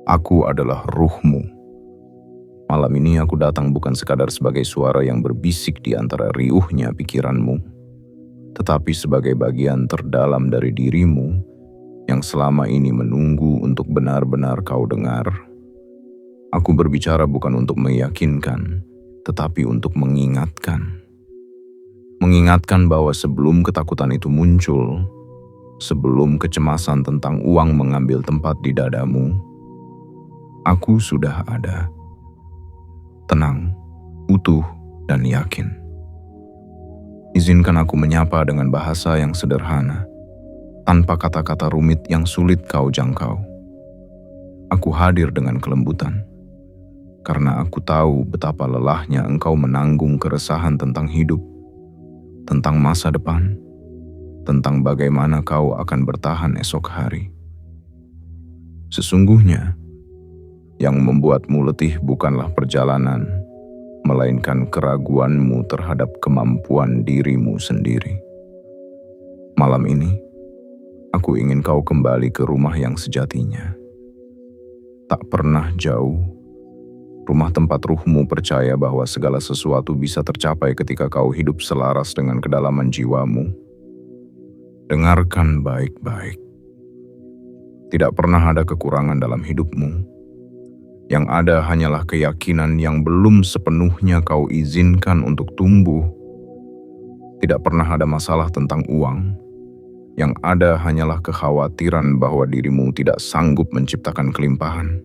Aku adalah ruhmu. Malam ini aku datang bukan sekadar sebagai suara yang berbisik di antara riuhnya pikiranmu, tetapi sebagai bagian terdalam dari dirimu yang selama ini menunggu untuk benar-benar kau dengar. Aku berbicara bukan untuk meyakinkan, tetapi untuk mengingatkan. Mengingatkan bahwa sebelum ketakutan itu muncul, sebelum kecemasan tentang uang mengambil tempat di dadamu, aku sudah ada. Tenang, utuh, dan yakin. Izinkan aku menyapa dengan bahasa yang sederhana, tanpa kata-kata rumit yang sulit kau jangkau. Aku hadir dengan kelembutan, karena aku tahu betapa lelahnya engkau menanggung keresahan tentang hidup, tentang masa depan, tentang bagaimana kau akan bertahan esok hari. Sesungguhnya, yang membuatmu letih bukanlah perjalanan, melainkan keraguanmu terhadap kemampuan dirimu sendiri. Malam ini, aku ingin kau kembali ke rumah yang sejatinya. Tak pernah jauh, rumah tempat ruhmu percaya bahwa segala sesuatu bisa tercapai ketika kau hidup selaras dengan kedalaman jiwamu. Dengarkan baik-baik. Tidak pernah ada kekurangan dalam hidupmu. Yang ada hanyalah keyakinan yang belum sepenuhnya kau izinkan untuk tumbuh. Tidak pernah ada masalah tentang uang. Yang ada hanyalah kekhawatiran bahwa dirimu tidak sanggup menciptakan kelimpahan.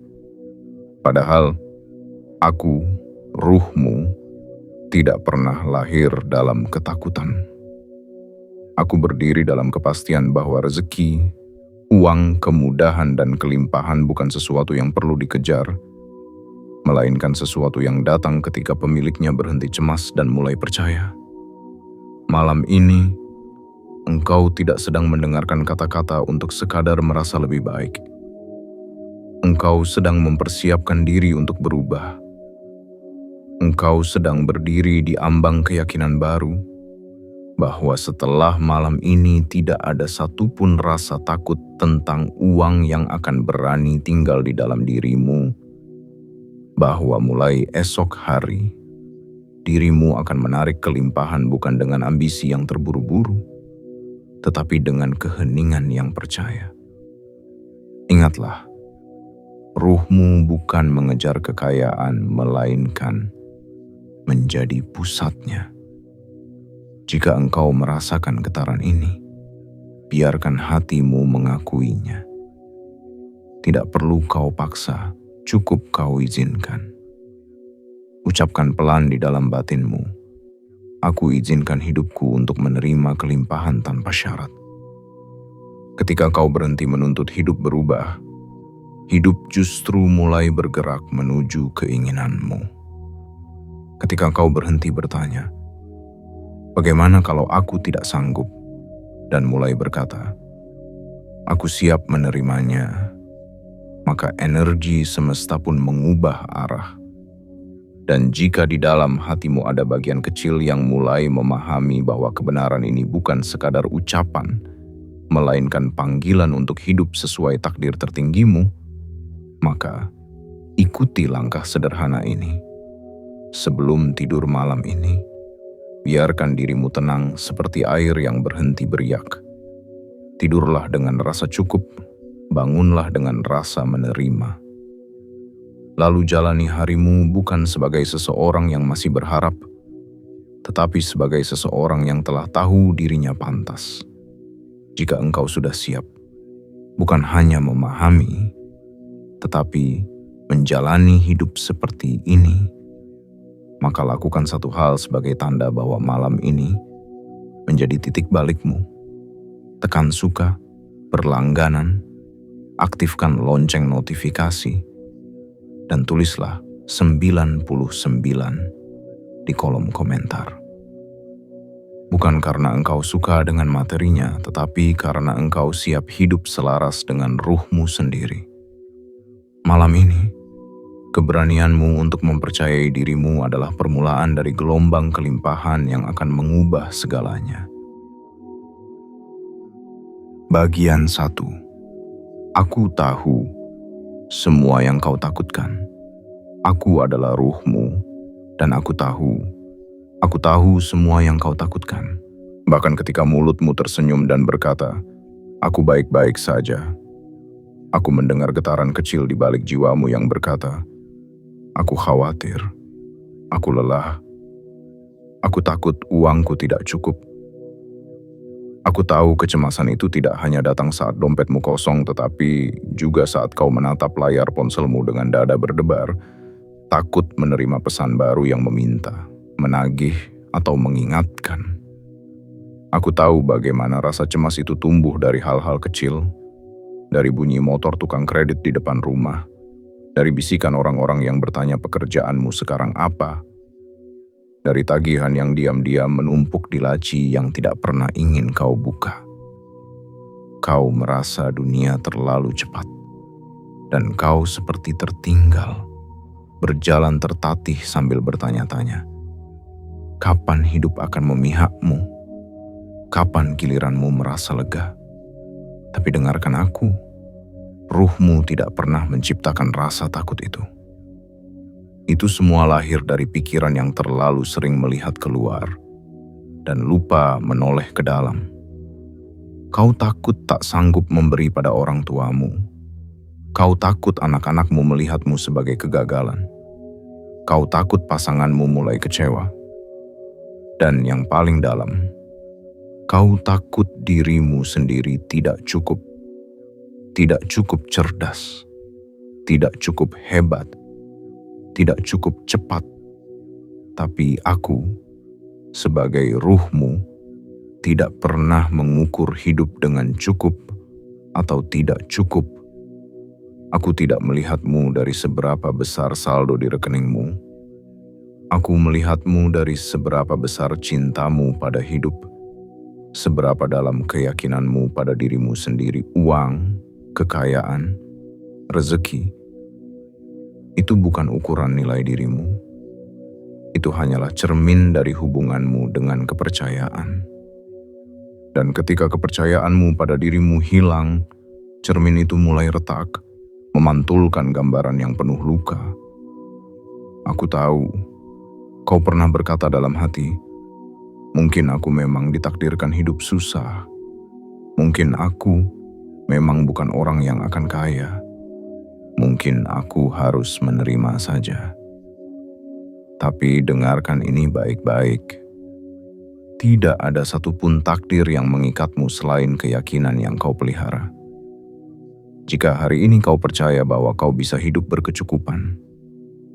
Padahal, aku, ruhmu, tidak pernah lahir dalam ketakutan. Aku berdiri dalam kepastian bahwa rezeki, uang, kemudahan, dan kelimpahan bukan sesuatu yang perlu dikejar, melainkan sesuatu yang datang ketika pemiliknya berhenti cemas dan mulai percaya. Malam ini, engkau tidak sedang mendengarkan kata-kata untuk sekadar merasa lebih baik. Engkau sedang mempersiapkan diri untuk berubah. Engkau sedang berdiri di ambang keyakinan baru, bahwa setelah malam ini tidak ada satupun rasa takut tentang uang yang akan berani tinggal di dalam dirimu, bahwa mulai esok hari, dirimu akan menarik kelimpahan bukan dengan ambisi yang terburu-buru, tetapi dengan keheningan yang percaya. Ingatlah, ruhmu bukan mengejar kekayaan, melainkan menjadi pusatnya. Jika engkau merasakan getaran ini, biarkan hatimu mengakuinya. Tidak perlu kau paksa, cukup kau izinkan. Ucapkan pelan di dalam batinmu, aku izinkan hidupku untuk menerima kelimpahan tanpa syarat. Ketika kau berhenti menuntut hidup berubah, hidup justru mulai bergerak menuju keinginanmu. Ketika kau berhenti bertanya, bagaimana kalau aku tidak sanggup? Dan mulai berkata, aku siap menerimanya. Maka energi semesta pun mengubah arah. Dan jika di dalam hatimu ada bagian kecil yang mulai memahami bahwa kebenaran ini bukan sekadar ucapan, melainkan panggilan untuk hidup sesuai takdir tertinggimu, maka ikuti langkah sederhana ini. Sebelum tidur malam ini, biarkan dirimu tenang seperti air yang berhenti beriak. Tidurlah dengan rasa cukup, bangunlah dengan rasa menerima. Lalu jalani harimu bukan sebagai seseorang yang masih berharap, tetapi sebagai seseorang yang telah tahu dirinya pantas. Jika engkau sudah siap, bukan hanya memahami, tetapi menjalani hidup seperti ini, maka lakukan satu hal sebagai tanda bahwa malam ini menjadi titik balikmu. Tekan suka, berlangganan, aktifkan lonceng notifikasi, dan tulislah 99 di kolom komentar. Bukan karena engkau suka dengan materinya, tetapi karena engkau siap hidup selaras dengan ruhmu sendiri. Malam ini, keberanianmu untuk mempercayai dirimu adalah permulaan dari gelombang kelimpahan yang akan mengubah segalanya. Bagian 1. Aku tahu semua yang kau takutkan. Aku adalah ruhmu, dan aku tahu semua yang kau takutkan. Bahkan ketika mulutmu tersenyum dan berkata, "Aku baik-baik saja." Aku mendengar getaran kecil di balik jiwamu yang berkata, "Aku khawatir, aku lelah, aku takut uangku tidak cukup." Aku tahu kecemasan itu tidak hanya datang saat dompetmu kosong, tetapi juga saat kau menatap layar ponselmu dengan dada berdebar, takut menerima pesan baru yang meminta, menagih, atau mengingatkan. Aku tahu bagaimana rasa cemas itu tumbuh dari hal-hal kecil, dari bunyi motor tukang kredit di depan rumah, dari bisikan orang-orang yang bertanya pekerjaanmu sekarang apa, dari tagihan yang diam-diam menumpuk di laci yang tidak pernah ingin kau buka. Kau merasa dunia terlalu cepat, dan kau seperti tertinggal, berjalan tertatih sambil bertanya-tanya, kapan hidup akan memihakmu? Kapan giliranmu merasa lega? Tapi dengarkan aku, ruhmu tidak pernah menciptakan rasa takut itu. Itu semua lahir dari pikiran yang terlalu sering melihat keluar dan lupa menoleh ke dalam. Kau takut tak sanggup memberi pada orang tuamu. Kau takut anak-anakmu melihatmu sebagai kegagalan. Kau takut pasanganmu mulai kecewa. Dan yang paling dalam, kau takut dirimu sendiri tidak cukup cerdas, tidak cukup hebat, tidak cukup cepat. Tapi aku, sebagai ruhmu, tidak pernah mengukur hidup dengan cukup atau tidak cukup. Aku tidak melihatmu dari seberapa besar saldo di rekeningmu. Aku melihatmu dari seberapa besar cintamu pada hidup, seberapa dalam keyakinanmu pada dirimu sendiri. Uang, kekayaan, rezeki, itu bukan ukuran nilai dirimu. Itu hanyalah cermin dari hubunganmu dengan kepercayaan. Dan ketika kepercayaanmu pada dirimu hilang, cermin itu mulai retak, memantulkan gambaran yang penuh luka. Aku tahu, kau pernah berkata dalam hati, mungkin aku memang ditakdirkan hidup susah. Mungkin aku memang bukan orang yang akan kaya. Mungkin aku harus menerima saja. Tapi dengarkan ini baik-baik. Tidak ada satupun takdir yang mengikatmu selain keyakinan yang kau pelihara. Jika hari ini kau percaya bahwa kau bisa hidup berkecukupan,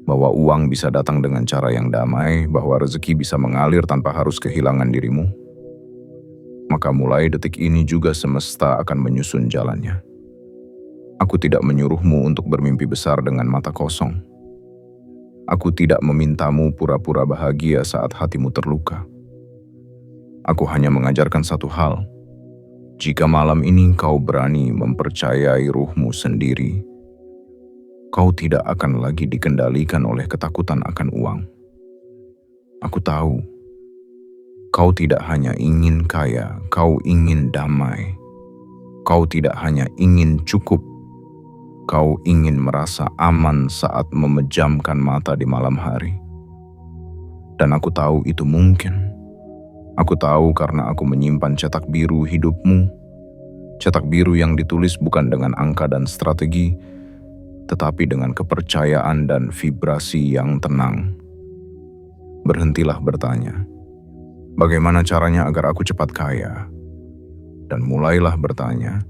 bahwa uang bisa datang dengan cara yang damai, bahwa rezeki bisa mengalir tanpa harus kehilangan dirimu, maka mulai detik ini juga semesta akan menyusun jalannya. Aku tidak menyuruhmu untuk bermimpi besar dengan mata kosong. Aku tidak memintamu pura-pura bahagia saat hatimu terluka. Aku hanya mengajarkan satu hal. Jika malam ini kau berani mempercayai ruhmu sendiri, kau tidak akan lagi dikendalikan oleh ketakutan akan uang. Aku tahu, kau tidak hanya ingin kaya, kau ingin damai. Kau tidak hanya ingin cukup, kau ingin merasa aman saat memejamkan mata di malam hari. Dan aku tahu itu mungkin. Aku tahu karena aku menyimpan cetak biru hidupmu. Cetak biru yang ditulis bukan dengan angka dan strategi, tetapi dengan kepercayaan dan vibrasi yang tenang. Berhentilah bertanya, bagaimana caranya agar aku cepat kaya? Dan mulailah bertanya,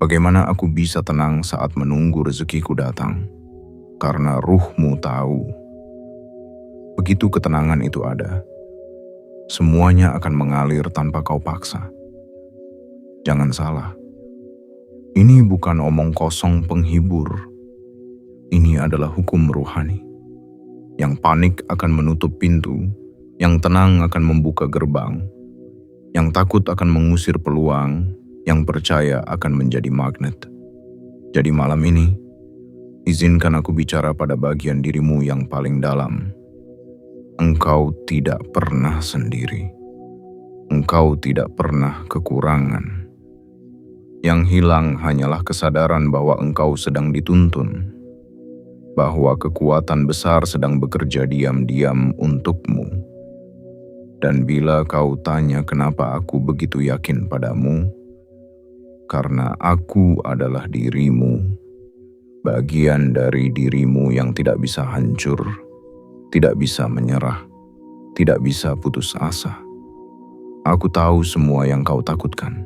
bagaimana aku bisa tenang saat menunggu rezekiku datang? Karena ruhmu tahu, begitu ketenangan itu ada, semuanya akan mengalir tanpa kau paksa. Jangan salah, ini bukan omong kosong penghibur. Ini adalah hukum ruhani. Yang panik akan menutup pintu, yang tenang akan membuka gerbang, yang takut akan mengusir peluang, yang percaya akan menjadi magnet. Jadi malam ini, izinkan aku bicara pada bagian dirimu yang paling dalam. Engkau tidak pernah sendiri. Engkau tidak pernah kekurangan. Yang hilang hanyalah kesadaran bahwa engkau sedang dituntun, bahwa kekuatan besar sedang bekerja diam-diam untukmu. Dan bila kau tanya kenapa aku begitu yakin padamu, karena aku adalah dirimu, bagian dari dirimu yang tidak bisa hancur, tidak bisa menyerah, tidak bisa putus asa. Aku tahu semua yang kau takutkan,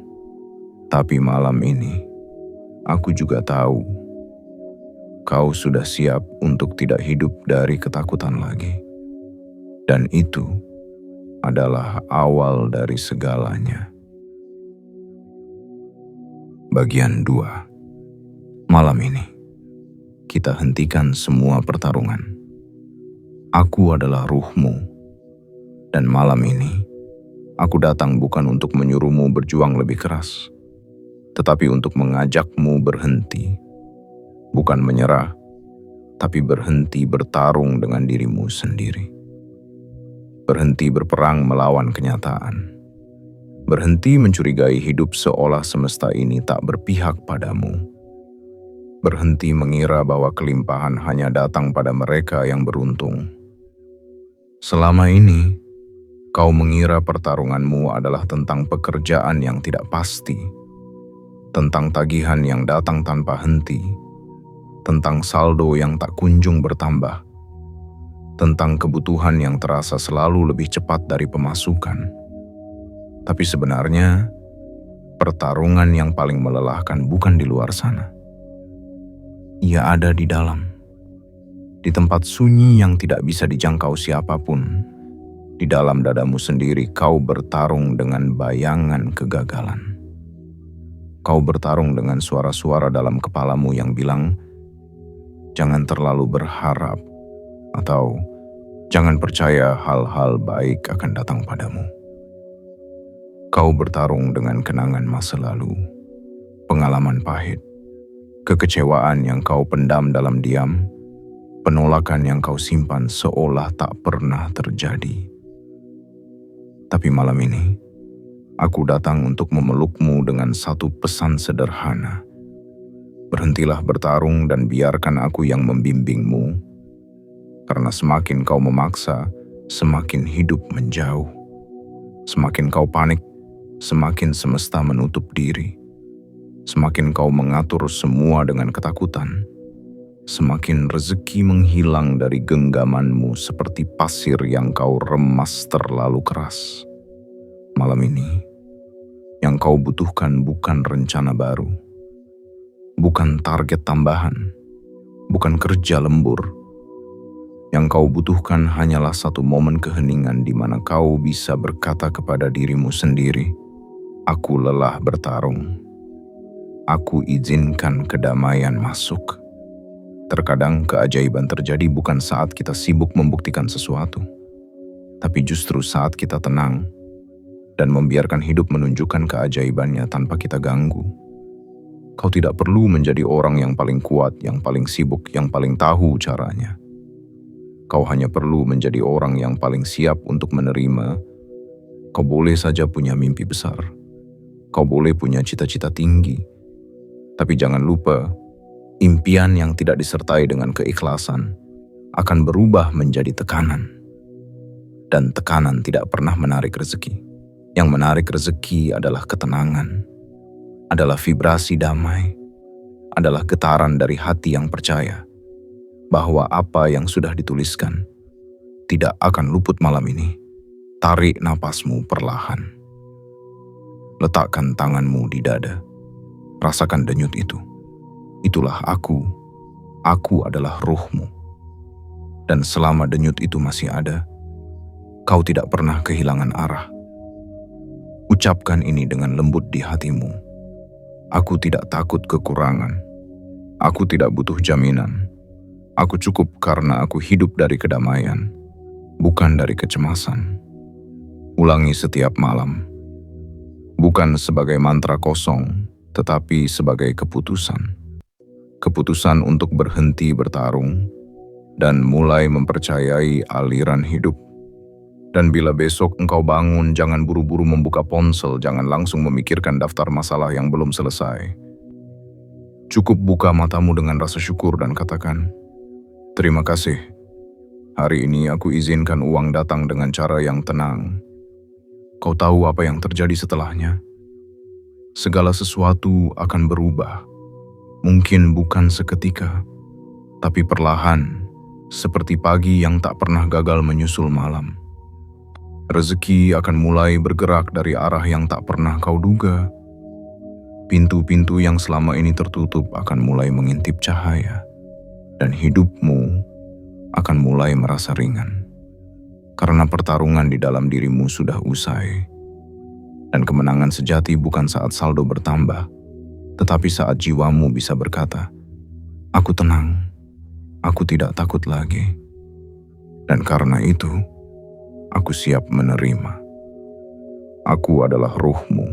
tapi malam ini aku juga tahu kau sudah siap untuk tidak hidup dari ketakutan lagi. Dan itu adalah awal dari segalanya. Bagian 2. Malam ini, kita hentikan semua pertarungan. Aku adalah ruhmu, dan malam ini, aku datang bukan untuk menyuruhmu berjuang lebih keras, tetapi untuk mengajakmu berhenti. Bukan menyerah, tapi berhenti bertarung dengan dirimu sendiri. Berhenti berperang melawan kenyataan. Berhenti mencurigai hidup seolah semesta ini tak berpihak padamu. Berhenti mengira bahwa kelimpahan hanya datang pada mereka yang beruntung. Selama ini, kau mengira pertarunganmu adalah tentang pekerjaan yang tidak pasti, tentang tagihan yang datang tanpa henti, tentang saldo yang tak kunjung bertambah, tentang kebutuhan yang terasa selalu lebih cepat dari pemasukan. Tapi sebenarnya, pertarungan yang paling melelahkan bukan di luar sana. Ia ada di dalam. Di tempat sunyi yang tidak bisa dijangkau siapapun. Di dalam dadamu sendiri kau bertarung dengan bayangan kegagalan. Kau bertarung dengan suara-suara dalam kepalamu yang bilang, jangan terlalu berharap, atau jangan percaya hal-hal baik akan datang padamu. Kau bertarung dengan kenangan masa lalu, pengalaman pahit, kekecewaan yang kau pendam dalam diam, penolakan yang kau simpan seolah tak pernah terjadi. Tapi malam ini, aku datang untuk memelukmu dengan satu pesan sederhana. Berhentilah bertarung dan biarkan aku yang membimbingmu. Karena semakin kau memaksa, semakin hidup menjauh. Semakin kau panik, semakin semesta menutup diri. Semakin kau mengatur semua dengan ketakutan, semakin rezeki menghilang dari genggamanmu seperti pasir yang kau remas terlalu keras. Malam ini, yang kau butuhkan bukan rencana baru, bukan target tambahan, bukan kerja lembur. Yang kau butuhkan hanyalah satu momen keheningan di mana kau bisa berkata kepada dirimu sendiri, aku lelah bertarung. Aku izinkan kedamaian masuk. Terkadang keajaiban terjadi bukan saat kita sibuk membuktikan sesuatu, tapi justru saat kita tenang dan membiarkan hidup menunjukkan keajaibannya tanpa kita ganggu. Kau tidak perlu menjadi orang yang paling kuat, yang paling sibuk, yang paling tahu caranya. Kau hanya perlu menjadi orang yang paling siap untuk menerima. Kau boleh saja punya mimpi besar. Kau boleh punya cita-cita tinggi. Tapi jangan lupa, impian yang tidak disertai dengan keikhlasan akan berubah menjadi tekanan. Dan tekanan tidak pernah menarik rezeki. Yang menarik rezeki adalah ketenangan, adalah vibrasi damai, adalah getaran dari hati yang percaya bahwa apa yang sudah dituliskan tidak akan luput malam ini. Tarik napasmu perlahan. Letakkan tanganmu di dada. Rasakan denyut itu. Itulah aku. Aku adalah ruhmu. Dan selama denyut itu masih ada, kau tidak pernah kehilangan arah. Ucapkan ini dengan lembut di hatimu. Aku tidak takut kekurangan. Aku tidak butuh jaminan. Aku cukup karena aku hidup dari kedamaian, bukan dari kecemasan. Ulangi setiap malam. Bukan sebagai mantra kosong, tetapi sebagai keputusan. Keputusan untuk berhenti bertarung dan mulai mempercayai aliran hidup. Dan bila besok engkau bangun, jangan buru-buru membuka ponsel, jangan langsung memikirkan daftar masalah yang belum selesai. Cukup buka matamu dengan rasa syukur dan katakan, "Terima kasih. Hari ini aku izinkan uang datang dengan cara yang tenang." Kau tahu apa yang terjadi setelahnya? Segala sesuatu akan berubah. Mungkin bukan seketika, tapi perlahan, seperti pagi yang tak pernah gagal menyusul malam. Rezeki akan mulai bergerak dari arah yang tak pernah kau duga. Pintu-pintu yang selama ini tertutup akan mulai mengintip cahaya, dan hidupmu akan mulai merasa ringan. Karena pertarungan di dalam dirimu sudah usai. Dan kemenangan sejati bukan saat saldo bertambah, tetapi saat jiwamu bisa berkata, "Aku tenang, aku tidak takut lagi." Dan karena itu, aku siap menerima. Aku adalah ruhmu,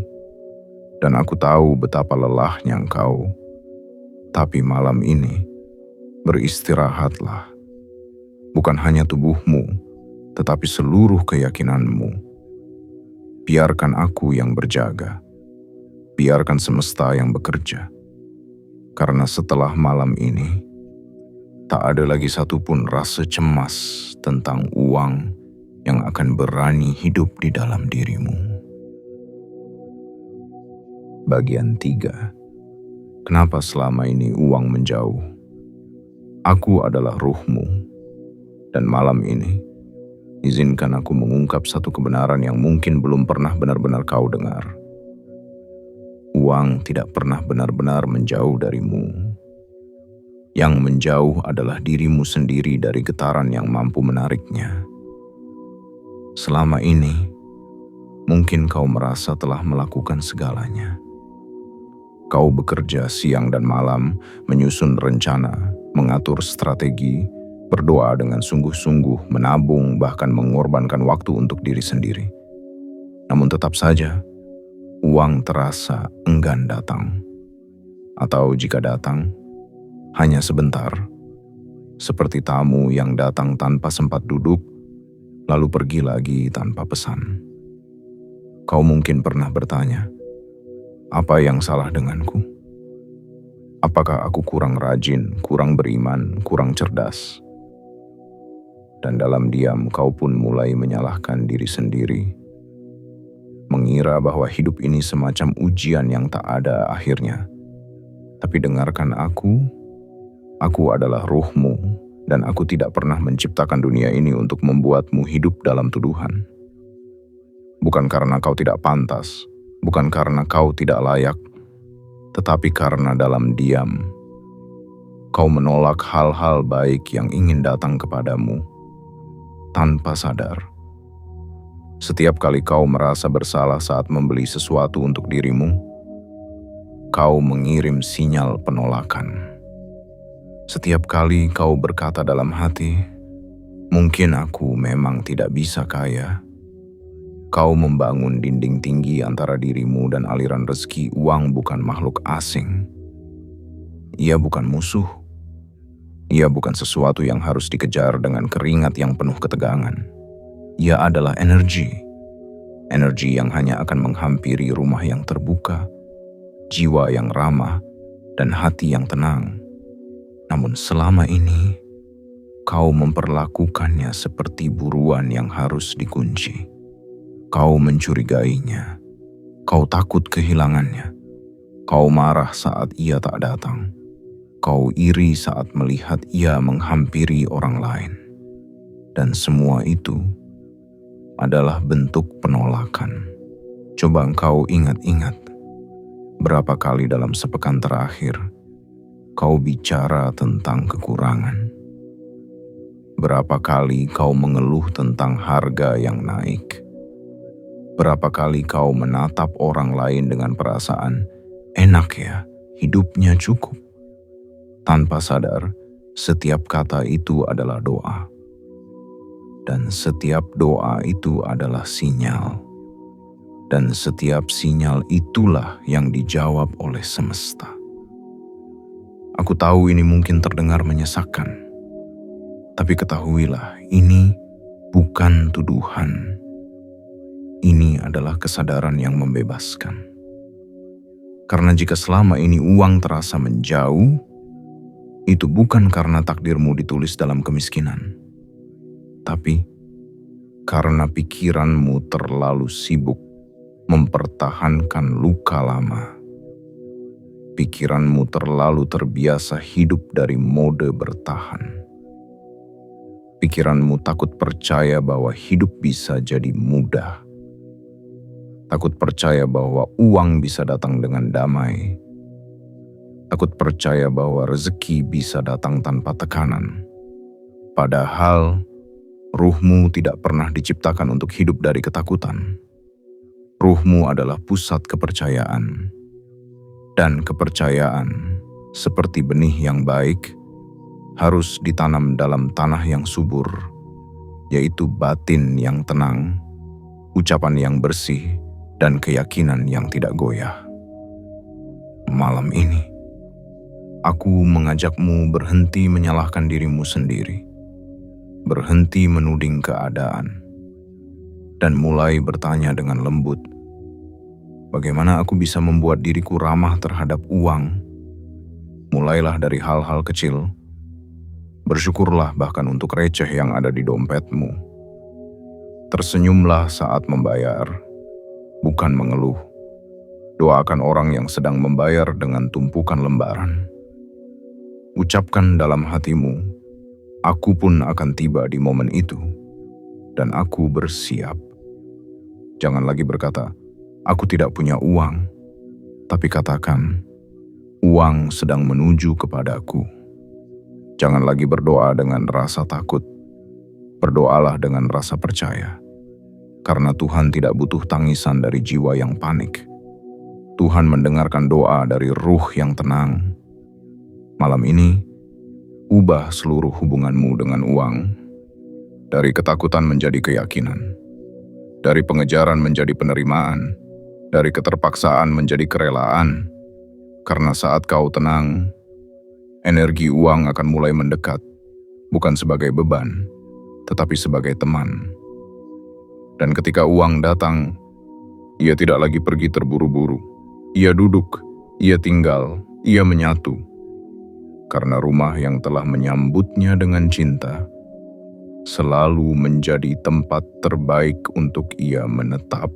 dan aku tahu betapa lelahnya engkau. Tapi malam ini, beristirahatlah. Bukan hanya tubuhmu, tetapi seluruh keyakinanmu. Biarkan aku yang berjaga. Biarkan semesta yang bekerja. Karena setelah malam ini, tak ada lagi satupun rasa cemas tentang uang yang akan berani hidup di dalam dirimu. Bagian 3. Kenapa selama ini uang menjauh? Aku adalah ruhmu, dan malam ini, izinkan aku mengungkap satu kebenaran yang mungkin belum pernah benar-benar kau dengar. Uang tidak pernah benar-benar menjauh darimu. Yang menjauh adalah dirimu sendiri dari getaran yang mampu menariknya. Selama ini, mungkin kau merasa telah melakukan segalanya. Kau bekerja siang dan malam, menyusun rencana, mengatur strategi, berdoa dengan sungguh-sungguh, menabung, bahkan mengorbankan waktu untuk diri sendiri. Namun tetap saja, uang terasa enggan datang. Atau jika datang, hanya sebentar, seperti tamu yang datang tanpa sempat duduk, lalu pergi lagi tanpa pesan. Kau mungkin pernah bertanya, apa yang salah denganku? Apakah aku kurang rajin, kurang beriman, kurang cerdas? Dan dalam diam kau pun mulai menyalahkan diri sendiri. Mengira bahwa hidup ini semacam ujian yang tak ada akhirnya. Tapi dengarkan aku adalah ruhmu. Dan aku tidak pernah menciptakan dunia ini untuk membuatmu hidup dalam tuduhan. Bukan karena kau tidak pantas, bukan karena kau tidak layak, tetapi karena dalam diam, kau menolak hal-hal baik yang ingin datang kepadamu, tanpa sadar. Setiap kali kau merasa bersalah saat membeli sesuatu untuk dirimu, kau mengirim sinyal penolakan. Setiap kali kau berkata dalam hati, "Mungkin aku memang tidak bisa kaya." Kau membangun dinding tinggi antara dirimu dan aliran rezeki. Uang bukan makhluk asing. Ia bukan musuh. Ia bukan sesuatu yang harus dikejar dengan keringat yang penuh ketegangan. Ia adalah energi. Energi yang hanya akan menghampiri rumah yang terbuka, jiwa yang ramah, dan hati yang tenang. Namun selama ini, kau memperlakukannya seperti buruan yang harus dikunci. Kau mencurigainya. Kau takut kehilangannya. Kau marah saat ia tak datang. Kau iri saat melihat ia menghampiri orang lain. Dan semua itu adalah bentuk penolakan. Coba engkau ingat-ingat, berapa kali dalam sepekan terakhir kau bicara tentang kekurangan? Berapa kali kau mengeluh tentang harga yang naik? Berapa kali kau menatap orang lain dengan perasaan, "Enak ya, hidupnya cukup." Tanpa sadar, setiap kata itu adalah doa. Dan setiap doa itu adalah sinyal. Dan setiap sinyal itulah yang dijawab oleh semesta. Aku tahu ini mungkin terdengar menyesakkan. Tapi ketahuilah, ini bukan tuduhan. Ini adalah kesadaran yang membebaskan. Karena jika selama ini uang terasa menjauh, itu bukan karena takdirmu ditulis dalam kemiskinan, tapi karena pikiranmu terlalu sibuk mempertahankan luka lama. Pikiranmu terlalu terbiasa hidup dari mode bertahan. Pikiranmu takut percaya bahwa hidup bisa jadi mudah. Takut percaya bahwa uang bisa datang dengan damai. Takut percaya bahwa rezeki bisa datang tanpa tekanan. Padahal, ruhmu tidak pernah diciptakan untuk hidup dari ketakutan. Ruhmu adalah pusat kepercayaan. Dan kepercayaan, seperti benih yang baik, harus ditanam dalam tanah yang subur, yaitu batin yang tenang, ucapan yang bersih, dan keyakinan yang tidak goyah. Malam ini, aku mengajakmu berhenti menyalahkan dirimu sendiri, berhenti menuding keadaan, dan mulai bertanya dengan lembut, bagaimana aku bisa membuat diriku ramah terhadap uang? Mulailah dari hal-hal kecil. Bersyukurlah bahkan untuk receh yang ada di dompetmu. Tersenyumlah saat membayar, bukan mengeluh. Doakan orang yang sedang membayar dengan tumpukan lembaran. Ucapkan dalam hatimu, aku pun akan tiba di momen itu, dan aku bersiap. Jangan lagi berkata, aku tidak punya uang, tapi katakan, uang sedang menuju kepadaku. Jangan lagi berdoa dengan rasa takut, berdoalah dengan rasa percaya. Karena Tuhan tidak butuh tangisan dari jiwa yang panik. Tuhan mendengarkan doa dari ruh yang tenang. Malam ini, ubah seluruh hubunganmu dengan uang. Dari ketakutan menjadi keyakinan. Dari pengejaran menjadi penerimaan. Dari keterpaksaan menjadi kerelaan. Karena saat kau tenang, energi uang akan mulai mendekat, bukan sebagai beban, tetapi sebagai teman. Dan ketika uang datang, ia tidak lagi pergi terburu-buru. Ia duduk, ia tinggal, ia menyatu. Karena rumah yang telah menyambutnya dengan cinta, selalu menjadi tempat terbaik untuk ia menetap.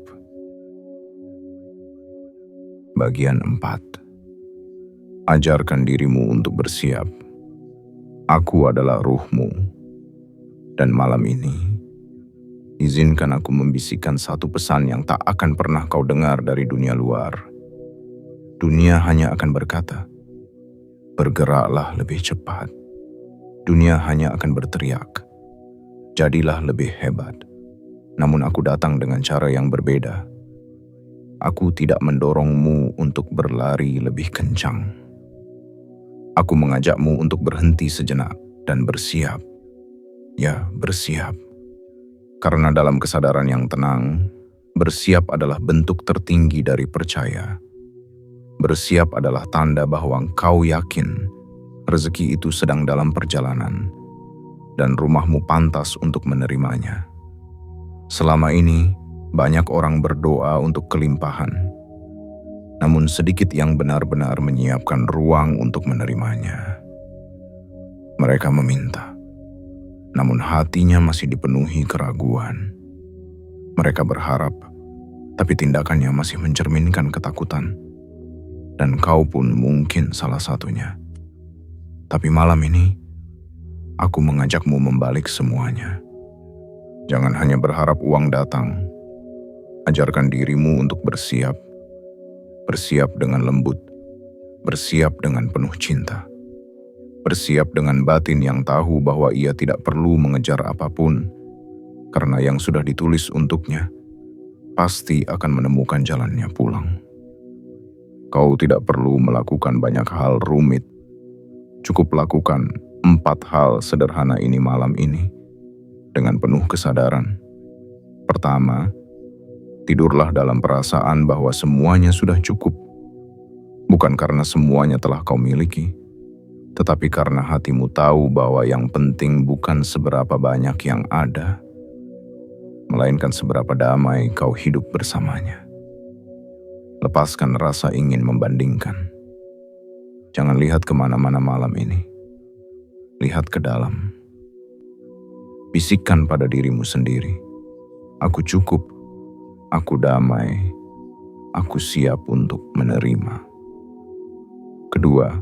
Bagian 4. Ajarkan dirimu untuk bersiap. Aku adalah ruhmu. Dan malam ini, izinkan aku membisikkan satu pesan yang tak akan pernah kau dengar dari dunia luar. Dunia hanya akan berkata, bergeraklah lebih cepat. Dunia hanya akan berteriak, jadilah lebih hebat. Namun aku datang dengan cara yang berbeda. Aku tidak mendorongmu untuk berlari lebih kencang. Aku mengajakmu untuk berhenti sejenak dan bersiap. Ya, bersiap. Karena dalam kesadaran yang tenang, bersiap adalah bentuk tertinggi dari percaya. Bersiap adalah tanda bahwa engkau yakin rezeki itu sedang dalam perjalanan dan rumahmu pantas untuk menerimanya. Selama ini, banyak orang berdoa untuk kelimpahan. Namun sedikit yang benar-benar menyiapkan ruang untuk menerimanya. Mereka meminta, namun hatinya masih dipenuhi keraguan. Mereka berharap, tapi tindakannya masih mencerminkan ketakutan. Dan kau pun mungkin salah satunya. Tapi malam ini, aku mengajakmu membalik semuanya. Jangan hanya berharap uang datang. Ajarkan dirimu untuk bersiap. Bersiap dengan lembut, bersiap dengan penuh cinta, bersiap dengan batin yang tahu bahwa ia tidak perlu mengejar apapun, karena yang sudah ditulis untuknya pasti akan menemukan jalannya pulang. Kau tidak perlu melakukan banyak hal rumit, cukup lakukan 4 hal sederhana ini malam ini dengan penuh kesadaran. Pertama, tidurlah dalam perasaan bahwa semuanya sudah cukup. Bukan karena semuanya telah kau miliki, tetapi karena hatimu tahu bahwa yang penting bukan seberapa banyak yang ada, melainkan seberapa damai kau hidup bersamanya. Lepaskan rasa ingin membandingkan. Jangan lihat kemana-mana malam ini. Lihat ke dalam. Bisikkan pada dirimu sendiri. Aku cukup, aku damai, aku siap untuk menerima. Kedua,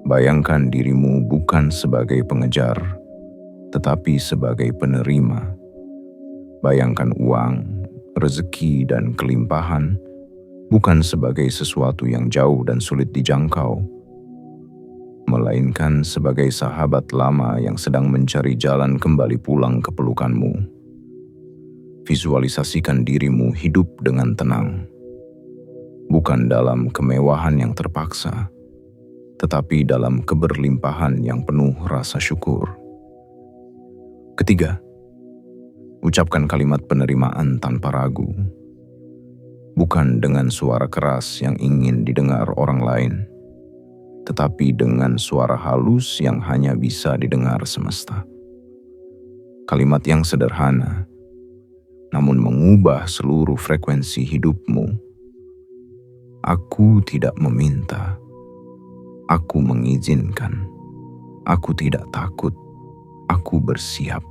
bayangkan dirimu bukan sebagai pengejar, tetapi sebagai penerima. Bayangkan uang, rezeki, dan kelimpahan bukan sebagai sesuatu yang jauh dan sulit dijangkau, melainkan sebagai sahabat lama yang sedang mencari jalan kembali pulang ke pelukanmu. Visualisasikan dirimu hidup dengan tenang, bukan dalam kemewahan yang terpaksa, tetapi dalam keberlimpahan yang penuh rasa syukur. Ketiga, ucapkan kalimat penerimaan tanpa ragu. Bukan dengan suara keras yang ingin didengar orang lain, tetapi dengan suara halus yang hanya bisa didengar semesta. Kalimat yang sederhana, namun mengubah seluruh frekuensi hidupmu. Aku tidak meminta, aku mengizinkan. Aku tidak takut, aku bersiap.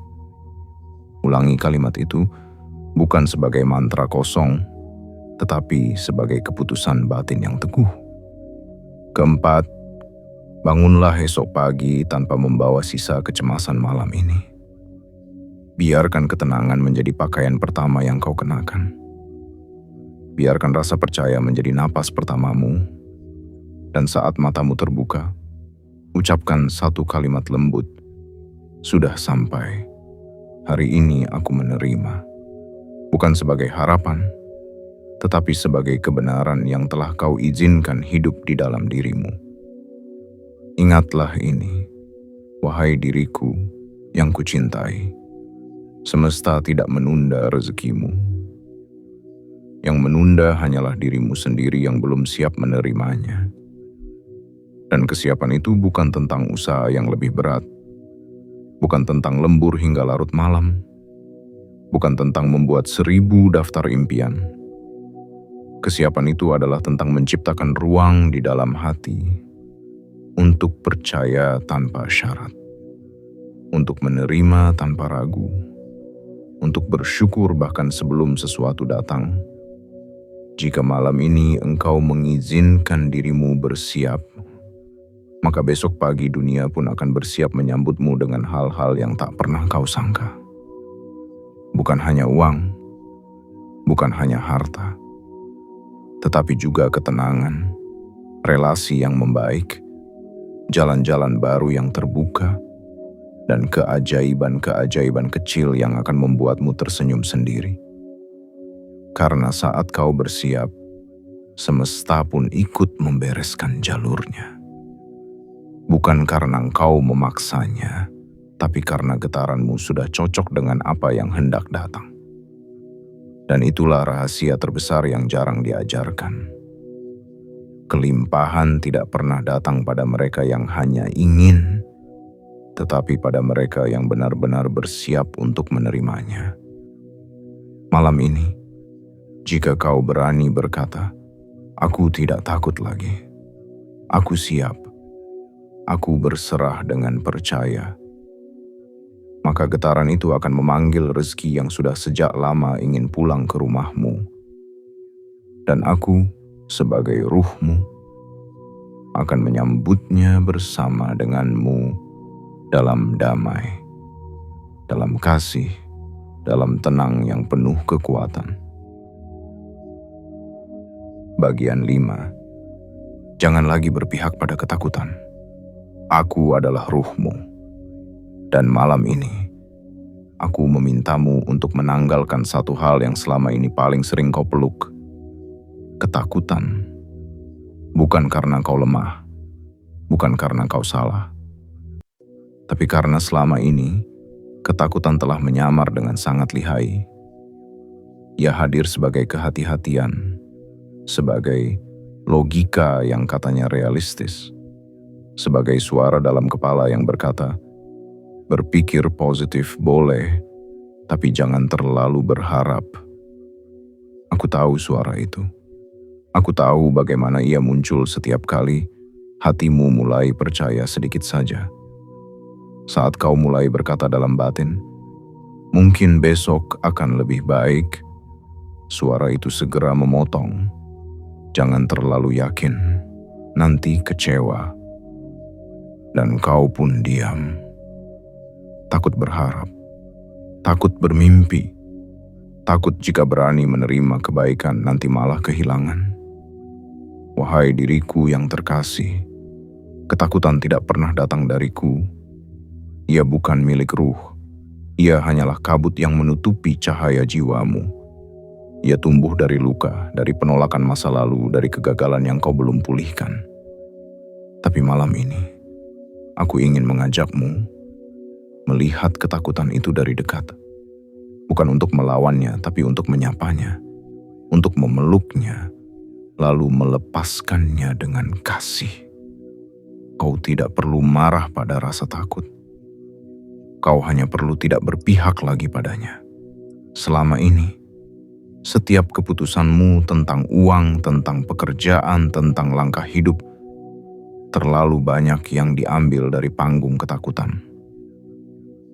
Ulangi kalimat itu bukan sebagai mantra kosong, tetapi sebagai keputusan batin yang teguh. Keempat, bangunlah esok pagi tanpa membawa sisa kecemasan malam ini. Biarkan ketenangan menjadi pakaian pertama yang kau kenakan. Biarkan rasa percaya menjadi napas pertamamu. Dan saat matamu terbuka, ucapkan satu kalimat lembut. Sudah sampai. Hari ini aku menerima. Bukan sebagai harapan, tetapi sebagai kebenaran yang telah kau izinkan hidup di dalam dirimu. Ingatlah ini, wahai diriku yang kucintai. Semesta tidak menunda rezekimu. Yang menunda hanyalah dirimu sendiri yang belum siap menerimanya. Dan kesiapan itu bukan tentang usaha yang lebih berat, bukan tentang lembur hingga larut malam, bukan tentang membuat 1000 daftar impian. Kesiapan itu adalah tentang menciptakan ruang di dalam hati untuk percaya tanpa syarat, untuk menerima tanpa ragu, untuk bersyukur bahkan sebelum sesuatu datang. Jika malam ini engkau mengizinkan dirimu bersiap, maka besok pagi dunia pun akan bersiap menyambutmu dengan hal-hal yang tak pernah kau sangka. Bukan hanya uang, bukan hanya harta, tetapi juga ketenangan, relasi yang membaik, jalan-jalan baru yang terbuka, dan keajaiban-keajaiban kecil yang akan membuatmu tersenyum sendiri. Karena saat kau bersiap, semesta pun ikut membereskan jalurnya. Bukan karena engkau memaksanya, tapi karena getaranmu sudah cocok dengan apa yang hendak datang. Dan itulah rahasia terbesar yang jarang diajarkan. Kelimpahan tidak pernah datang pada mereka yang hanya ingin, tetapi pada mereka yang benar-benar bersiap untuk menerimanya. Malam ini, jika kau berani berkata, "Aku tidak takut lagi. Aku siap. Aku berserah dengan percaya," maka getaran itu akan memanggil rezeki yang sudah sejak lama ingin pulang ke rumahmu. Dan aku, sebagai ruhmu, akan menyambutnya bersama denganmu dalam damai, dalam kasih, dalam tenang yang penuh kekuatan. Bagian 5. Jangan lagi berpihak pada ketakutan. Aku adalah ruhmu. Dan malam ini, aku memintamu untuk menanggalkan satu hal yang selama ini paling sering kau peluk. Ketakutan. Bukan karena kau lemah, bukan karena kau salah, tapi karena selama ini, ketakutan telah menyamar dengan sangat lihai. Ia hadir sebagai kehati-hatian, sebagai logika yang katanya realistis, sebagai suara dalam kepala yang berkata, berpikir positif boleh, Tapi jangan terlalu berharap. Aku tahu suara itu. Aku tahu bagaimana ia muncul setiap kali hatimu mulai percaya sedikit saja. Saat kau mulai berkata dalam batin, mungkin besok akan lebih baik, suara itu segera memotong. Jangan terlalu yakin, nanti kecewa. Dan kau pun diam. Takut berharap, takut bermimpi, takut jika berani menerima kebaikan nanti malah kehilangan. Wahai diriku yang terkasih, ketakutan tidak pernah datang dariku. Ia bukan milik ruh, ia hanyalah kabut yang menutupi cahaya jiwamu. Ia tumbuh dari luka, dari penolakan masa lalu, dari kegagalan yang kau belum pulihkan. Tapi malam ini, aku ingin mengajakmu melihat ketakutan itu dari dekat. Bukan untuk melawannya, tapi untuk menyapanya, untuk memeluknya, lalu melepaskannya dengan kasih. Kau tidak perlu marah pada rasa takut. Kau hanya perlu tidak berpihak lagi padanya. Selama ini, setiap keputusanmu tentang uang, tentang pekerjaan, tentang langkah hidup, terlalu banyak yang diambil dari panggung ketakutan.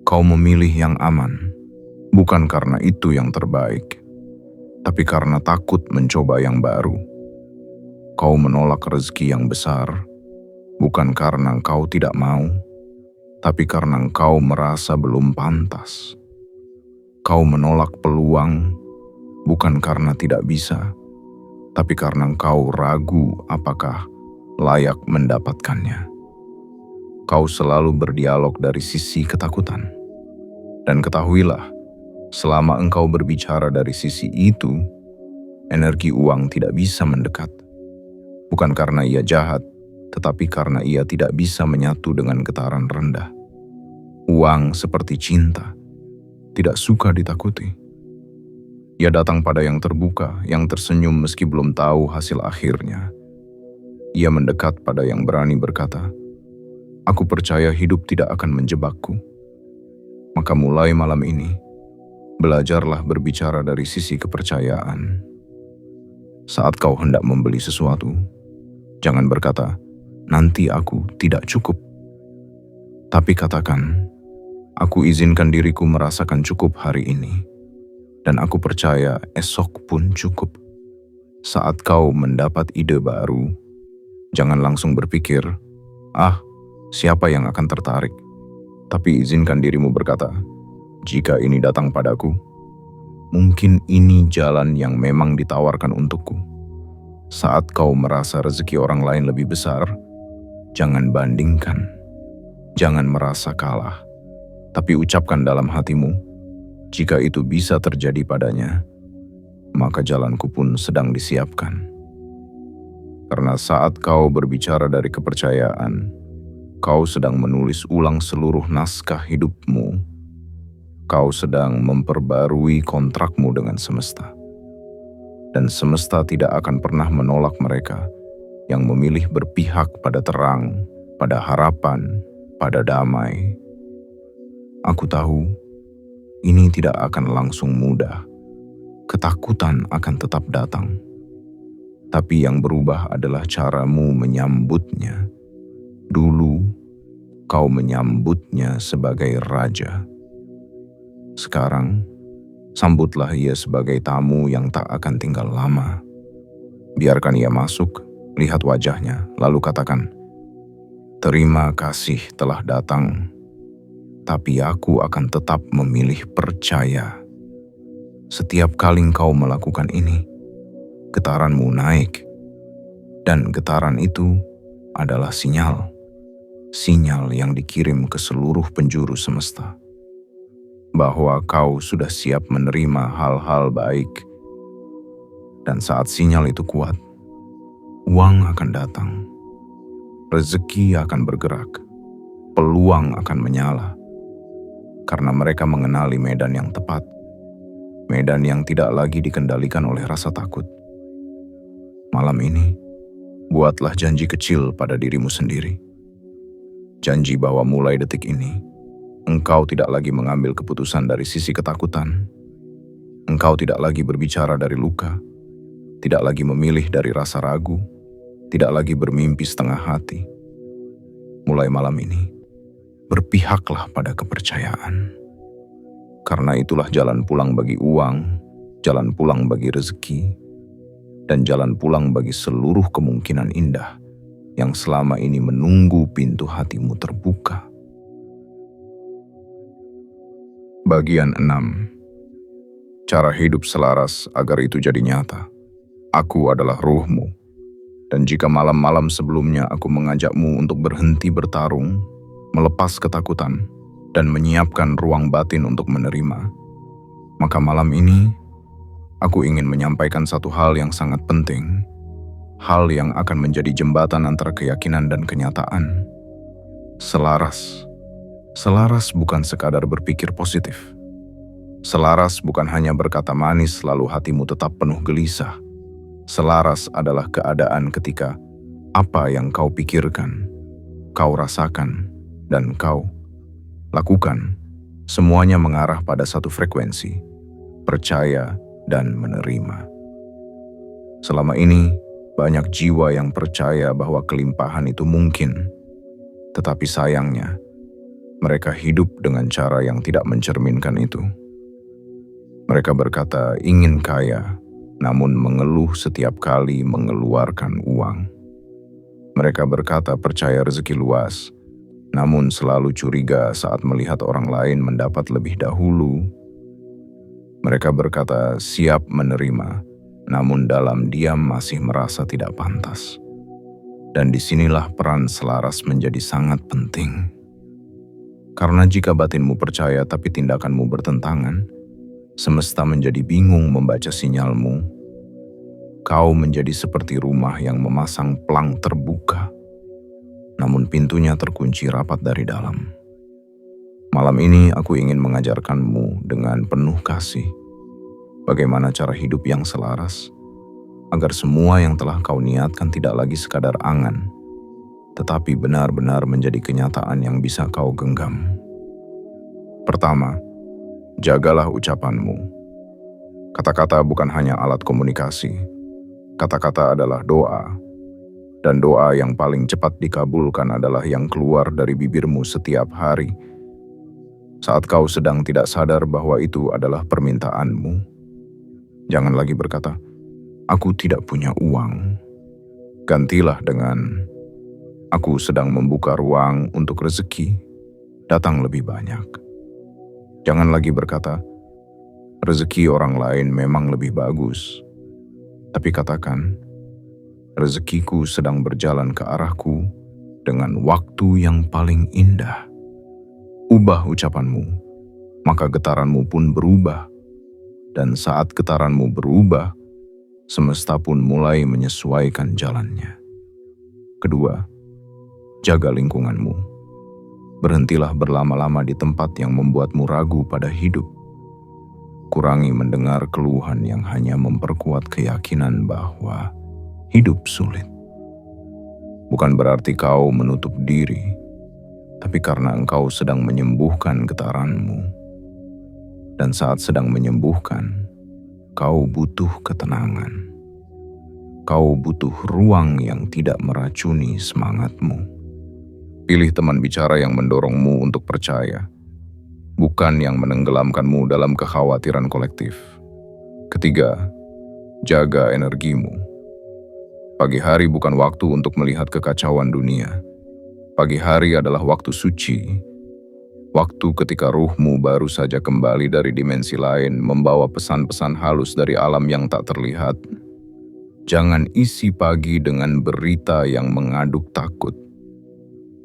Kau memilih yang aman, bukan karena itu yang terbaik, tapi karena takut mencoba yang baru. Kau menolak rezeki yang besar, bukan karena kau tidak mau, tapi karena kau merasa belum pantas. Kau menolak peluang, bukan karena tidak bisa, tapi karena kau ragu apakah layak mendapatkannya. Kau selalu berdialog dari sisi ketakutan. Dan ketahuilah, selama engkau berbicara dari sisi itu, energi uang tidak bisa mendekat. Bukan karena ia jahat, tetapi karena ia tidak bisa menyatu dengan getaran rendah. Uang seperti cinta, tidak suka ditakuti. Ia datang pada yang terbuka, yang tersenyum meski belum tahu hasil akhirnya. Ia mendekat pada yang berani berkata, "Aku percaya hidup tidak akan menjebakku." Maka mulai malam ini, belajarlah berbicara dari sisi kepercayaan. Saat kau hendak membeli sesuatu, jangan berkata, "Nanti aku tidak cukup." Tapi katakan, "Aku izinkan diriku merasakan cukup hari ini. Dan aku percaya esok pun cukup." Saat kau mendapat ide baru, jangan langsung berpikir, siapa yang akan tertarik? Tapi izinkan dirimu berkata, "Jika ini datang padaku, mungkin ini jalan yang memang ditawarkan untukku." Saat kau merasa rezeki orang lain lebih besar, jangan bandingkan. Jangan merasa kalah, tapi ucapkan dalam hatimu, jika itu bisa terjadi padanya, maka jalanku pun sedang disiapkan. Karena saat kau berbicara dari kepercayaan, kau sedang menulis ulang seluruh naskah hidupmu. Kau sedang memperbarui kontrakmu dengan semesta. Dan semesta tidak akan pernah menolak mereka yang memilih berpihak pada terang, pada harapan, pada damai. Aku tahu, ini tidak akan langsung mudah. Ketakutan akan tetap datang. Tapi yang berubah adalah caramu menyambutnya. Dulu, kau menyambutnya sebagai raja. Sekarang, sambutlah ia sebagai tamu yang tak akan tinggal lama. Biarkan ia masuk, lihat wajahnya, lalu katakan, "Terima kasih telah datang. Tapi aku akan tetap memilih percaya." Setiap kali kau melakukan ini, getaranmu naik. Dan getaran itu adalah sinyal. Sinyal yang dikirim ke seluruh penjuru semesta. Bahwa kau sudah siap menerima hal-hal baik. Dan saat sinyal itu kuat, uang akan datang. Rezeki akan bergerak. Peluang akan menyala. Karena mereka mengenali medan yang tepat, medan yang tidak lagi dikendalikan oleh rasa takut. Malam ini, buatlah janji kecil pada dirimu sendiri. Janji bahwa mulai detik ini, Engkau tidak lagi mengambil keputusan dari sisi ketakutan. Engkau tidak lagi berbicara dari luka, tidak lagi memilih dari rasa ragu, tidak lagi bermimpi setengah hati. Mulai malam ini, berpihaklah pada kepercayaan. Karena itulah jalan pulang bagi uang, jalan pulang bagi rezeki, dan jalan pulang bagi seluruh kemungkinan indah yang selama ini menunggu pintu hatimu terbuka. Bagian 6. Cara hidup selaras agar itu jadi nyata. Aku adalah ruhmu, dan jika malam-malam sebelumnya aku mengajakmu untuk berhenti bertarung, melepas ketakutan, dan menyiapkan ruang batin untuk menerima, maka malam ini aku ingin menyampaikan satu hal yang sangat penting, hal yang akan menjadi jembatan antara keyakinan dan kenyataan. Selaras. Selaras bukan sekadar berpikir positif. Selaras bukan hanya berkata manis lalu hatimu tetap penuh gelisah. Selaras adalah keadaan ketika apa yang kau pikirkan, kau rasakan, dan kau lakukan, semuanya mengarah pada satu frekuensi, percaya dan menerima. Selama ini, banyak jiwa yang percaya bahwa kelimpahan itu mungkin, tetapi sayangnya, mereka hidup dengan cara yang tidak mencerminkan itu. Mereka berkata ingin kaya, namun mengeluh setiap kali mengeluarkan uang. Mereka berkata percaya rezeki luas, namun selalu curiga saat melihat orang lain mendapat lebih dahulu. Mereka berkata siap menerima, namun dalam diam masih merasa tidak pantas. Dan disinilah peran selaras menjadi sangat penting. Karena jika batinmu percaya tapi tindakanmu bertentangan, semesta menjadi bingung membaca sinyalmu. Kau menjadi seperti rumah yang memasang pelang terbuka, namun pintunya terkunci rapat dari dalam. Malam ini aku ingin mengajarkanmu dengan penuh kasih bagaimana cara hidup yang selaras, agar semua yang telah kau niatkan tidak lagi sekadar angan, tetapi benar-benar menjadi kenyataan yang bisa kau genggam. Pertama, jagalah ucapanmu. Kata-kata bukan hanya alat komunikasi. Kata-kata adalah doa. Dan doa yang paling cepat dikabulkan adalah yang keluar dari bibirmu setiap hari. Saat kau sedang tidak sadar bahwa itu adalah permintaanmu, jangan lagi berkata, "Aku tidak punya uang." Gantilah dengan, "Aku sedang membuka ruang untuk rezeki datang lebih banyak." Jangan lagi berkata, "Rezeki orang lain memang lebih bagus." Tapi katakan, "Rezekiku sedang berjalan ke arahku dengan waktu yang paling indah." Ubah ucapanmu, maka getaranmu pun berubah. Dan saat getaranmu berubah, semesta pun mulai menyesuaikan jalannya. Kedua, jaga lingkunganmu. Berhentilah berlama-lama di tempat yang membuatmu ragu pada hidup. Kurangi mendengar keluhan yang hanya memperkuat keyakinan bahwa hidup sulit. Bukan berarti kau menutup diri, tapi karena engkau sedang menyembuhkan getaranmu. Dan saat sedang menyembuhkan, kau butuh ketenangan. Kau butuh ruang yang tidak meracuni semangatmu. Pilih teman bicara yang mendorongmu untuk percaya, bukan yang menenggelamkanmu dalam kekhawatiran kolektif. Ketiga, jaga energimu. Pagi hari bukan waktu untuk melihat kekacauan dunia. Pagi hari adalah waktu suci. Waktu ketika ruhmu baru saja kembali dari dimensi lain membawa pesan-pesan halus dari alam yang tak terlihat. Jangan isi pagi dengan berita yang mengaduk takut.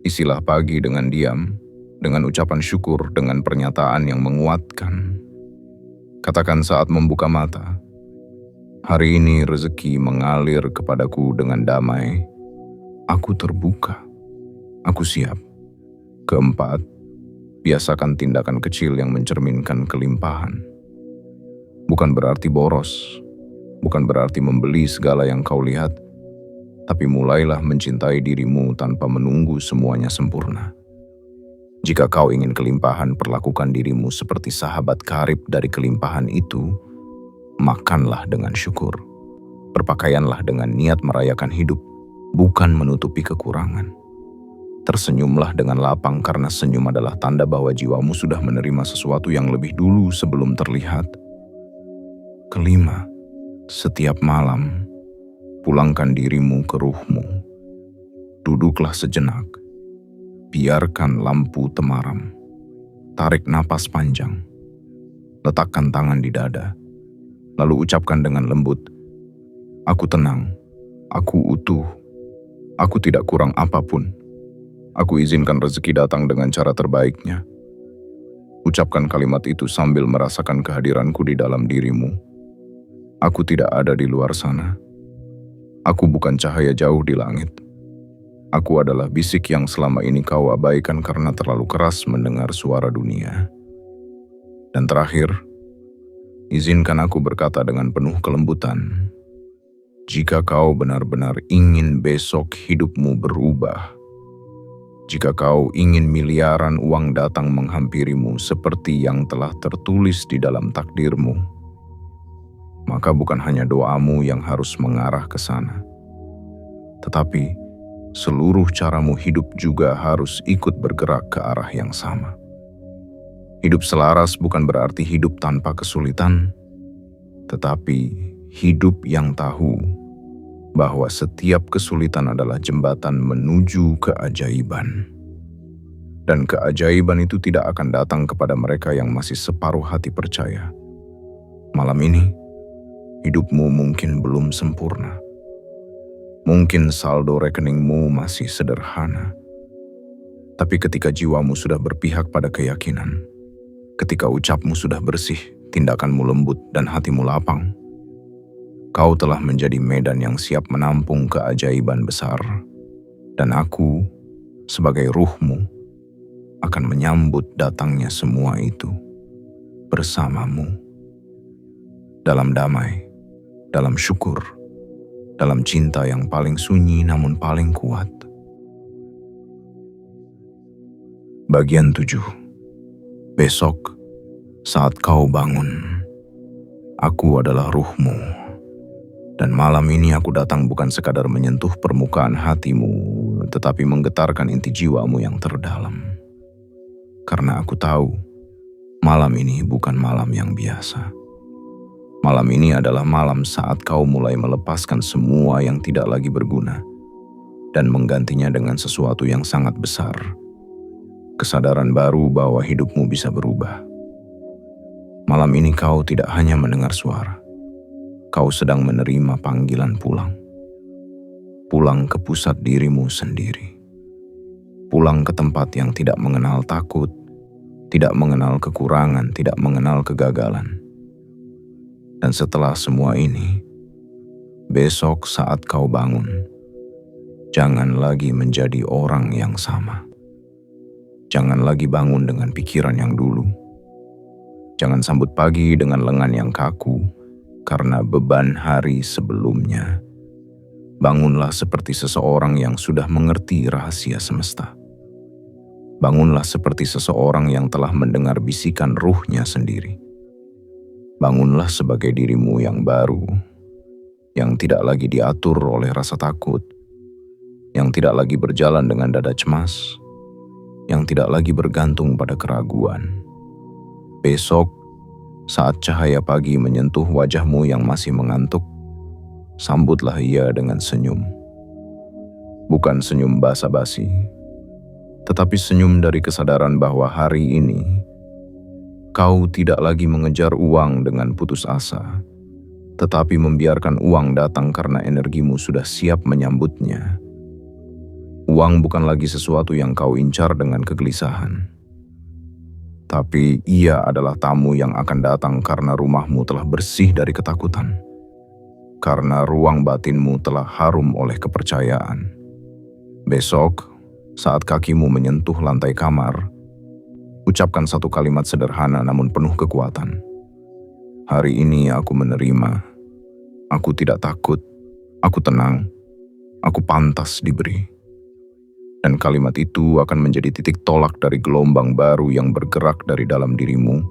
Isilah pagi dengan diam, dengan ucapan syukur, dengan pernyataan yang menguatkan. Katakan saat membuka mata, "Hari ini rezeki mengalir kepadaku dengan damai. Aku terbuka. Aku siap." Keempat, biasakan tindakan kecil yang mencerminkan kelimpahan. Bukan berarti boros, bukan berarti membeli segala yang kau lihat, tapi mulailah mencintai dirimu tanpa menunggu semuanya sempurna. Jika kau ingin kelimpahan, perlakukan dirimu seperti sahabat karib dari kelimpahan itu. Makanlah dengan syukur. Berpakaianlah dengan niat merayakan hidup, bukan menutupi kekurangan. Tersenyumlah dengan lapang karena senyum adalah tanda bahwa jiwamu sudah menerima sesuatu yang lebih dulu sebelum terlihat. Kelima, setiap malam, pulangkan dirimu ke ruhmu. Duduklah sejenak. Biarkan lampu temaram. Tarik napas panjang. Letakkan tangan di dada. Lalu ucapkan dengan lembut, "Aku tenang. Aku utuh. Aku tidak kurang apapun. Aku izinkan rezeki datang dengan cara terbaiknya." Ucapkan kalimat itu sambil merasakan kehadiranku di dalam dirimu. Aku tidak ada di luar sana. Aku bukan cahaya jauh di langit. Aku adalah bisik yang selama ini kau abaikan karena terlalu keras mendengar suara dunia. Dan terakhir, izinkan aku berkata dengan penuh kelembutan, jika kau benar-benar ingin besok hidupmu berubah, jika kau ingin miliaran uang datang menghampirimu seperti yang telah tertulis di dalam takdirmu, maka bukan hanya doamu yang harus mengarah ke sana, tetapi seluruh caramu hidup juga harus ikut bergerak ke arah yang sama. Hidup selaras bukan berarti hidup tanpa kesulitan, tetapi hidup yang tahu bahwa setiap kesulitan adalah jembatan menuju keajaiban. Dan keajaiban itu tidak akan datang kepada mereka yang masih separuh hati percaya. Malam ini, hidupmu mungkin belum sempurna. Mungkin saldo rekeningmu masih sederhana. Tapi ketika jiwamu sudah berpihak pada keyakinan, ketika ucapmu sudah bersih, tindakanmu lembut, dan hatimu lapang, kau telah menjadi medan yang siap menampung keajaiban besar. Dan aku, sebagai ruhmu, akan menyambut datangnya semua itu bersamamu. Dalam damai, dalam syukur, dalam cinta yang paling sunyi namun paling kuat. Bagian 7. Besok, saat kau bangun, aku adalah ruhmu. Dan malam ini aku datang bukan sekadar menyentuh permukaan hatimu, tetapi menggetarkan inti jiwamu yang terdalam. Karena aku tahu, malam ini bukan malam yang biasa. Malam ini adalah malam saat kau mulai melepaskan semua yang tidak lagi berguna dan menggantinya dengan sesuatu yang sangat besar. Kesadaran baru bahwa hidupmu bisa berubah. Malam ini kau tidak hanya mendengar suara. Kau sedang menerima panggilan pulang. Pulang ke pusat dirimu sendiri. Pulang ke tempat yang tidak mengenal takut, tidak mengenal kekurangan, tidak mengenal kegagalan. Dan setelah semua ini, besok saat kau bangun, jangan lagi menjadi orang yang sama. Jangan lagi bangun dengan pikiran yang dulu. Jangan sambut pagi dengan lengan yang kaku karena beban hari sebelumnya. Bangunlah seperti seseorang yang sudah mengerti rahasia semesta. Bangunlah seperti seseorang yang telah mendengar bisikan ruhnya sendiri. Bangunlah sebagai dirimu yang baru, yang tidak lagi diatur oleh rasa takut, yang tidak lagi berjalan dengan dada cemas, yang tidak lagi bergantung pada keraguan. Besok, saat cahaya pagi menyentuh wajahmu yang masih mengantuk, sambutlah ia dengan senyum. Bukan senyum basa-basi, tetapi senyum dari kesadaran bahwa hari ini kau tidak lagi mengejar uang dengan putus asa, tetapi membiarkan uang datang karena energimu sudah siap menyambutnya. Uang bukan lagi sesuatu yang kau incar dengan kegelisahan, tapi ia adalah tamu yang akan datang karena rumahmu telah bersih dari ketakutan, karena ruang batinmu telah harum oleh kepercayaan. Besok, saat kakimu menyentuh lantai kamar, ucapkan satu kalimat sederhana namun penuh kekuatan. Hari ini aku menerima. Aku tidak takut. Aku tenang. Aku pantas diberi. Dan kalimat itu akan menjadi titik tolak dari gelombang baru yang bergerak dari dalam dirimu,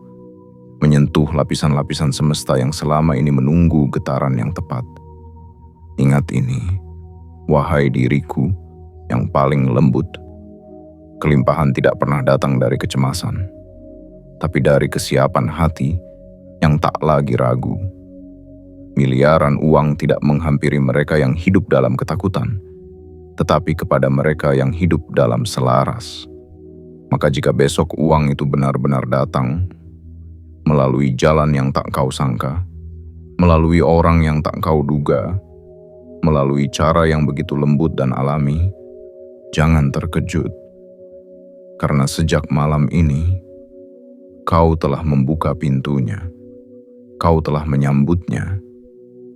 menyentuh lapisan-lapisan semesta yang selama ini menunggu getaran yang tepat. Ingat ini, wahai diriku yang paling lembut. Kelimpahan tidak pernah datang dari kecemasan, tapi dari kesiapan hati yang tak lagi ragu. Miliaran uang tidak menghampiri mereka yang hidup dalam ketakutan, tetapi kepada mereka yang hidup dalam selaras. Maka jika besok uang itu benar-benar datang, melalui jalan yang tak kau sangka, melalui orang yang tak kau duga, melalui cara yang begitu lembut dan alami, jangan terkejut. Karena sejak malam ini, kau telah membuka pintunya, kau telah menyambutnya,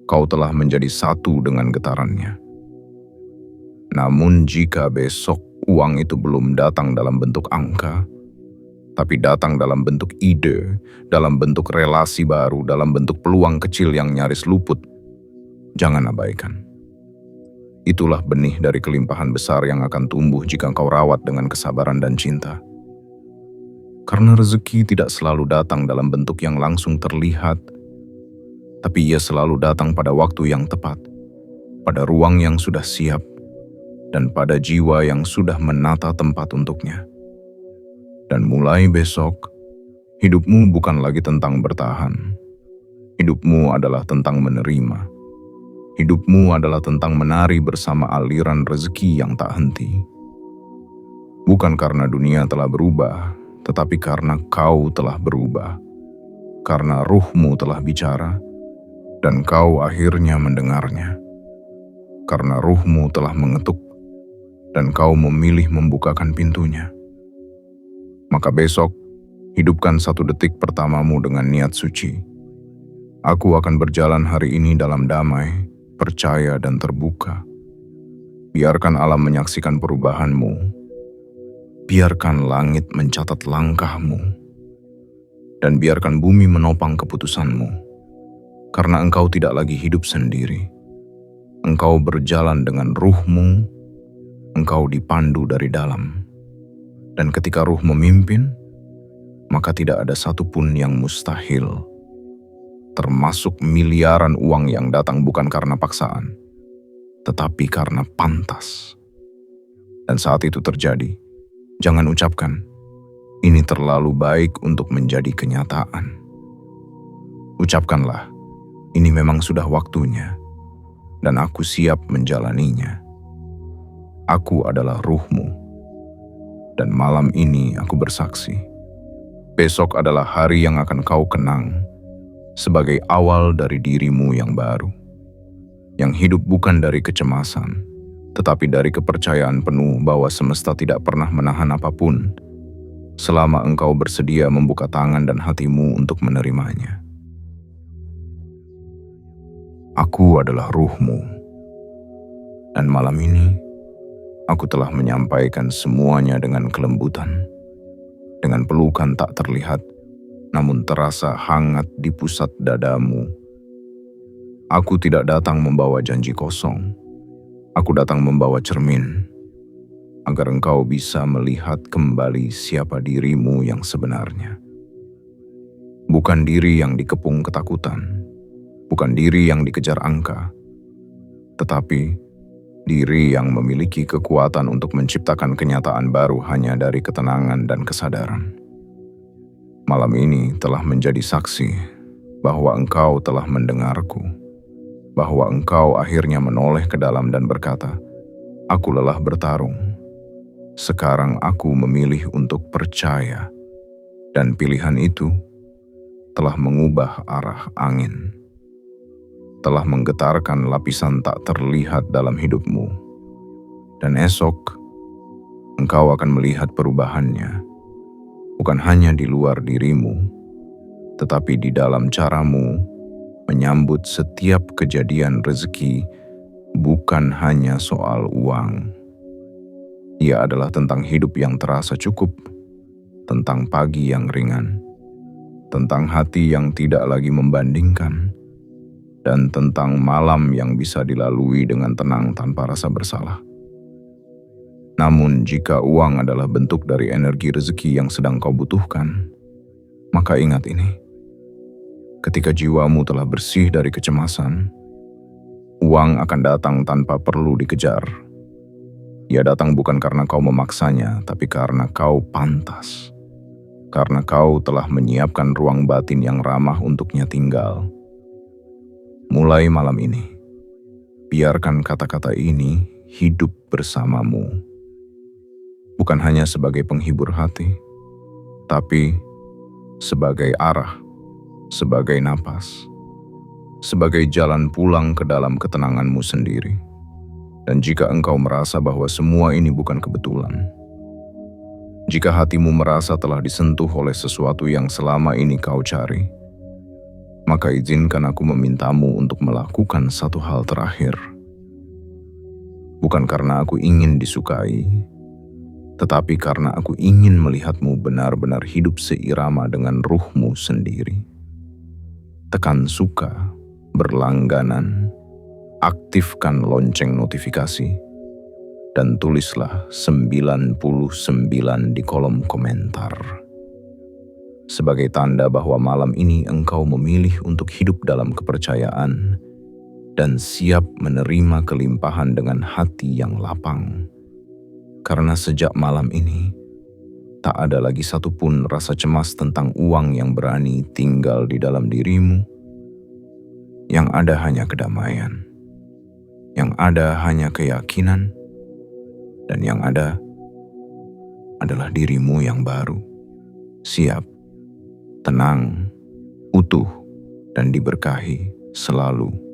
kau telah menjadi satu dengan getarannya. Namun jika besok uang itu belum datang dalam bentuk angka, tapi datang dalam bentuk ide, dalam bentuk relasi baru, dalam bentuk peluang kecil yang nyaris luput, jangan abaikan. Itulah benih dari kelimpahan besar yang akan tumbuh jika kau rawat dengan kesabaran dan cinta. Karena rezeki tidak selalu datang dalam bentuk yang langsung terlihat, tapi ia selalu datang pada waktu yang tepat, pada ruang yang sudah siap, dan pada jiwa yang sudah menata tempat untuknya. Dan mulai besok, hidupmu bukan lagi tentang bertahan. Hidupmu adalah tentang menerima. Hidupmu adalah tentang menari bersama aliran rezeki yang tak henti. Bukan karena dunia telah berubah, tetapi karena kau telah berubah. Karena ruhmu telah bicara, dan kau akhirnya mendengarnya. Karena ruhmu telah mengetuk, dan kau memilih membukakan pintunya. Maka besok, hidupkan 1 detik pertamamu dengan niat suci. Aku akan berjalan hari ini dalam damai, percaya dan terbuka. Biarkan alam menyaksikan perubahanmu. Biarkan langit mencatat langkahmu. Dan biarkan bumi menopang keputusanmu. Karena engkau tidak lagi hidup sendiri. Engkau berjalan dengan ruhmu. Engkau dipandu dari dalam. Dan ketika ruh memimpin, maka tidak ada satupun yang mustahil. Termasuk miliaran uang yang datang bukan karena paksaan, tetapi karena pantas. Dan saat itu terjadi, jangan ucapkan, ini terlalu baik untuk menjadi kenyataan. Ucapkanlah, ini memang sudah waktunya, dan aku siap menjalaninya. Aku adalah ruhmu, dan malam ini aku bersaksi. Besok adalah hari yang akan kau kenang sebagai awal dari dirimu yang baru, yang hidup bukan dari kecemasan, tetapi dari kepercayaan penuh bahwa semesta tidak pernah menahan apapun selama engkau bersedia membuka tangan dan hatimu untuk menerimanya. Aku adalah ruhmu, dan malam ini aku telah menyampaikan semuanya dengan kelembutan, dengan pelukan tak terlihat, namun terasa hangat di pusat dadamu. Aku tidak datang membawa janji kosong, aku datang membawa cermin, agar engkau bisa melihat kembali siapa dirimu yang sebenarnya. Bukan diri yang dikepung ketakutan, bukan diri yang dikejar angka, tetapi diri yang memiliki kekuatan untuk menciptakan kenyataan baru hanya dari ketenangan dan kesadaran. Malam ini telah menjadi saksi bahwa engkau telah mendengarku, bahwa engkau akhirnya menoleh ke dalam dan berkata, "Aku lelah bertarung. Sekarang aku memilih untuk percaya." Dan pilihan itu telah mengubah arah angin, telah menggetarkan lapisan tak terlihat dalam hidupmu. Dan esok, engkau akan melihat perubahannya, bukan hanya di luar dirimu, tetapi di dalam caramu menyambut setiap kejadian rezeki. Bukan hanya soal uang. Ia adalah tentang hidup yang terasa cukup, tentang pagi yang ringan, tentang hati yang tidak lagi membandingkan, dan tentang malam yang bisa dilalui dengan tenang tanpa rasa bersalah. Namun jika uang adalah bentuk dari energi rezeki yang sedang kau butuhkan, maka ingat ini. Ketika jiwamu telah bersih dari kecemasan, uang akan datang tanpa perlu dikejar. Ia datang bukan karena kau memaksanya, tapi karena kau pantas. Karena kau telah menyiapkan ruang batin yang ramah untuknya tinggal. Mulai malam ini, biarkan kata-kata ini hidup bersamamu. Bukan hanya sebagai penghibur hati, tapi sebagai arah, sebagai napas, sebagai jalan pulang ke dalam ketenanganmu sendiri. Dan jika engkau merasa bahwa semua ini bukan kebetulan, jika hatimu merasa telah disentuh oleh sesuatu yang selama ini kau cari, maka izinkan aku memintamu untuk melakukan satu hal terakhir. Bukan karena aku ingin disukai, tetapi karena aku ingin melihatmu benar-benar hidup seirama dengan ruhmu sendiri. Tekan suka, berlangganan, aktifkan lonceng notifikasi, dan tulislah 99 di kolom komentar. Sebagai tanda bahwa malam ini engkau memilih untuk hidup dalam kepercayaan dan siap menerima kelimpahan dengan hati yang lapang. Karena sejak malam ini, tak ada lagi satupun rasa cemas tentang uang yang berani tinggal di dalam dirimu. Yang ada hanya kedamaian. Yang ada hanya keyakinan. Dan yang ada adalah dirimu yang baru. Siap, tenang, utuh, dan diberkahi selalu.